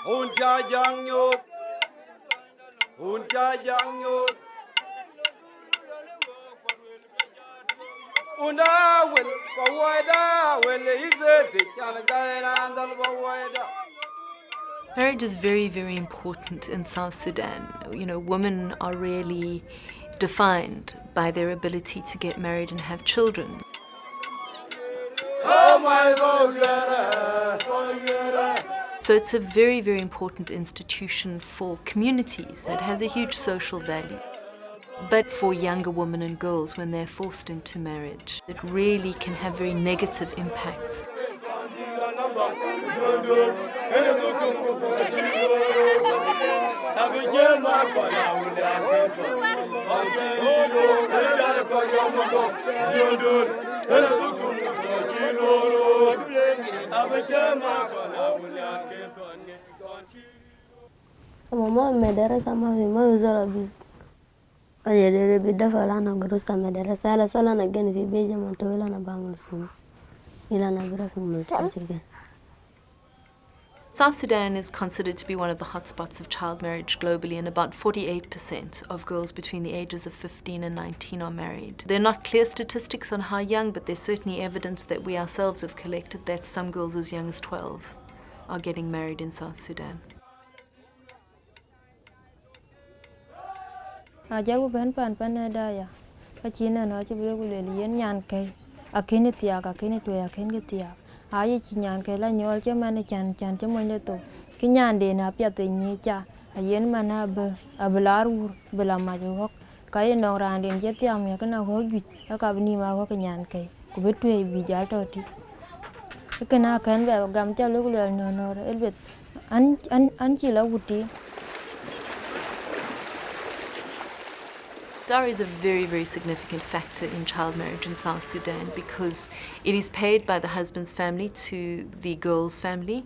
Unja jang yot, unja jang yot. Unda will pawida will izeti kan gaina andal pawida. Marriage is very, very important in South Sudan. You know, women are really defined by their ability to get married and have children. Oh my God. So it's a very, very important institution for communities. It has a huge social value. But for younger women and girls, when they're forced into marriage, it really can have very negative impacts. Mama madarasa ma fi ma yuzara bi ayede bidafa lana gurusta madarasa ala sala na gani fi beja mantawila na bamul sunu ila na bira fi multajirgen. South Sudan is considered to be one of the hotspots of child marriage globally, and about 48% of girls between the ages of 15 and 19 are married. There are not clear statistics on how young, but there's certainly evidence that we ourselves have collected that some girls as young as 12 are getting married in South Sudan. Ajabu ben pan daya. Kachina no chibule kuleli yen nyan kai. Akini tiak akini to akini tiak. Aye chi nyan kai la nyol che mane chan che monde to. Ki nyan de na pya te nyi cha. Ayen mana be ablarur bela majok. Kai no randin che tiam ya kana ho gi. Aka bni ma ho nyan kai. Ku betu e bi jal to ti. Kana kan ba gam cha lu kulel no elbet an chi la wuti. Dowry is a very, very significant factor in child marriage in South Sudan because it is paid by the husband's family to the girl's family.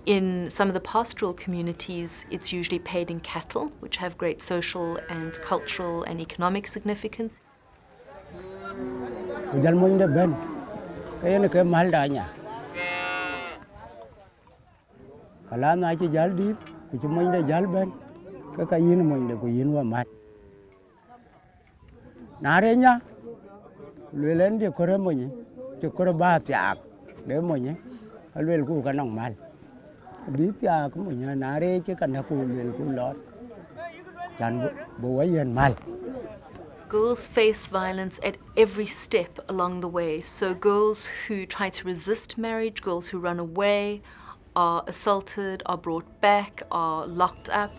In some of the pastoral communities, it's usually paid in cattle, which have great social and cultural and economic significance. Narenya lelen de kore monyi de kore ba tiak de monyi alwel ku kanong mal bi tiak monyi nare che kan ku lel ku lot chan bo wayen mal. Girls face violence at every step along the way. So girls who try to resist marriage, girls who run away, are assaulted, are brought back, are locked up.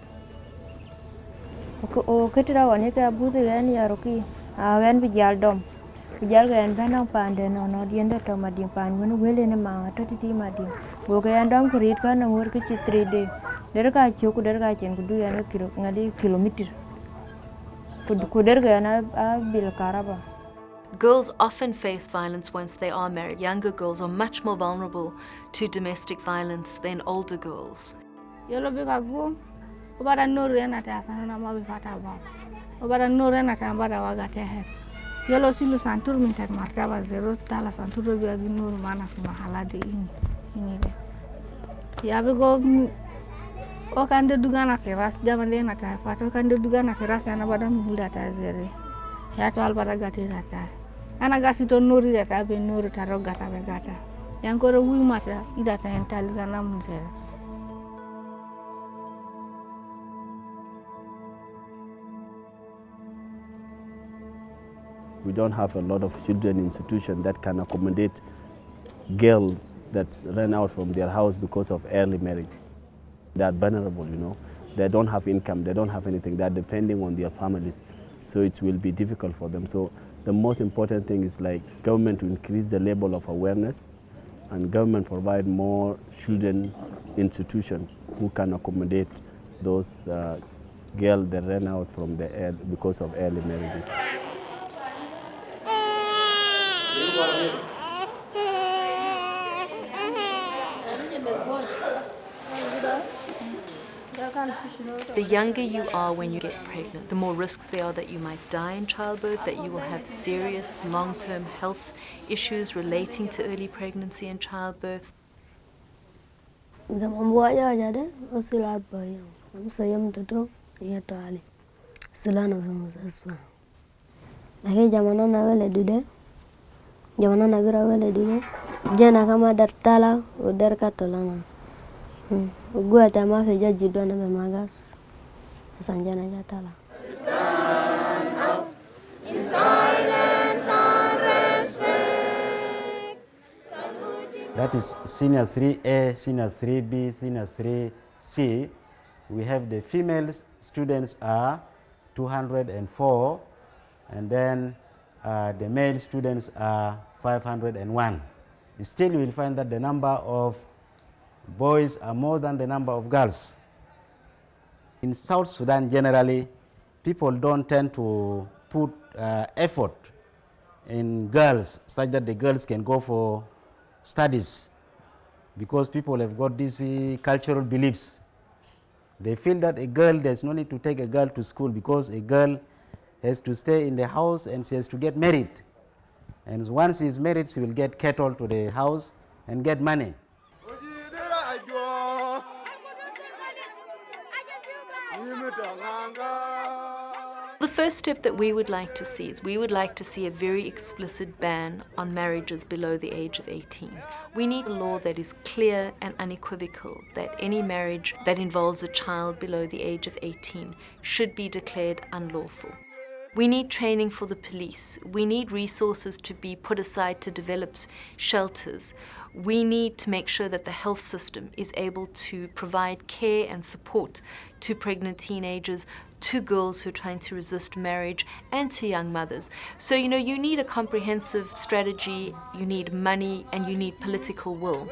O ketira wani ka buti gan yaroki gan bijal dom bijal gan banang pande no dienda to madin pan wani wele ne ma to ti madin go gan dom kurit kan ngor ki 3 day der ka chuku der ka chen kudu yana kilo ngadi kilometer ku der ga na bil karaba. Girls often face violence once they are married. Younger girls are much more vulnerable to domestic violence than older girls. Yolo bika gum ubara nuru yana ta sana na mabi fata ba ubara nuru yana ta ambada waga tehe yolo silu santur minta martaba zero tala santuro biya nuru mana fi mahala de ini be ya be go o kan de dugana feras jamande na ta fata o kan de dugana feras yana badan bulda ta zere ya to albara gati na ta ana gasi to nuru da ta be nuru ta rogata be gata yankoro wi mata ida ta ental gana mun zere. We don't have a lot of children institutions that can accommodate girls that ran out from their house because of early marriage. They are vulnerable, you know. They don't have income, they don't have anything. They are depending on their families. So it will be difficult for them. So the most important thing is like government to increase the level of awareness and government provide more children institutions who can accommodate those girls that ran out from because of early marriages. The younger you are when you get pregnant, the more risks there are that you might die in childbirth, that you will have serious long-term health issues relating to early pregnancy and childbirth. Zaman buaya aja deh, usilar bayang. Kamu sayam tutup, ya tali. Silana musaswa. Lagi zaman na wele dude, zaman na bira wele dude. Jana kama dartala, udar katolana. Gua tama feja jidwa na memagas. Sanjana jatala. That is senior 3A, senior 3B, senior 3C. We have the female students are 204, and then the male students are 501. Still, you will find that the number of boys are more than the number of girls. In South Sudan, generally, people don't tend to put effort in girls such that the girls can go for studies, because people have got these cultural beliefs. They feel that a girl, there's no need to take a girl to school because a girl has to stay in the house and she has to get married. And once she is married, she will get cattle to the house and get money. The first step that we would like to see is we would like to see a very explicit ban on marriages below the age of 18. We need a law that is clear and unequivocal that any marriage that involves a child below the age of 18 should be declared unlawful. We need training for the police. We need resources to be put aside to develop shelters. We need to make sure that the health system is able to provide care and support to pregnant teenagers, to girls who are trying to resist marriage, and to young mothers. So, you need a comprehensive strategy, you need money, and you need political will.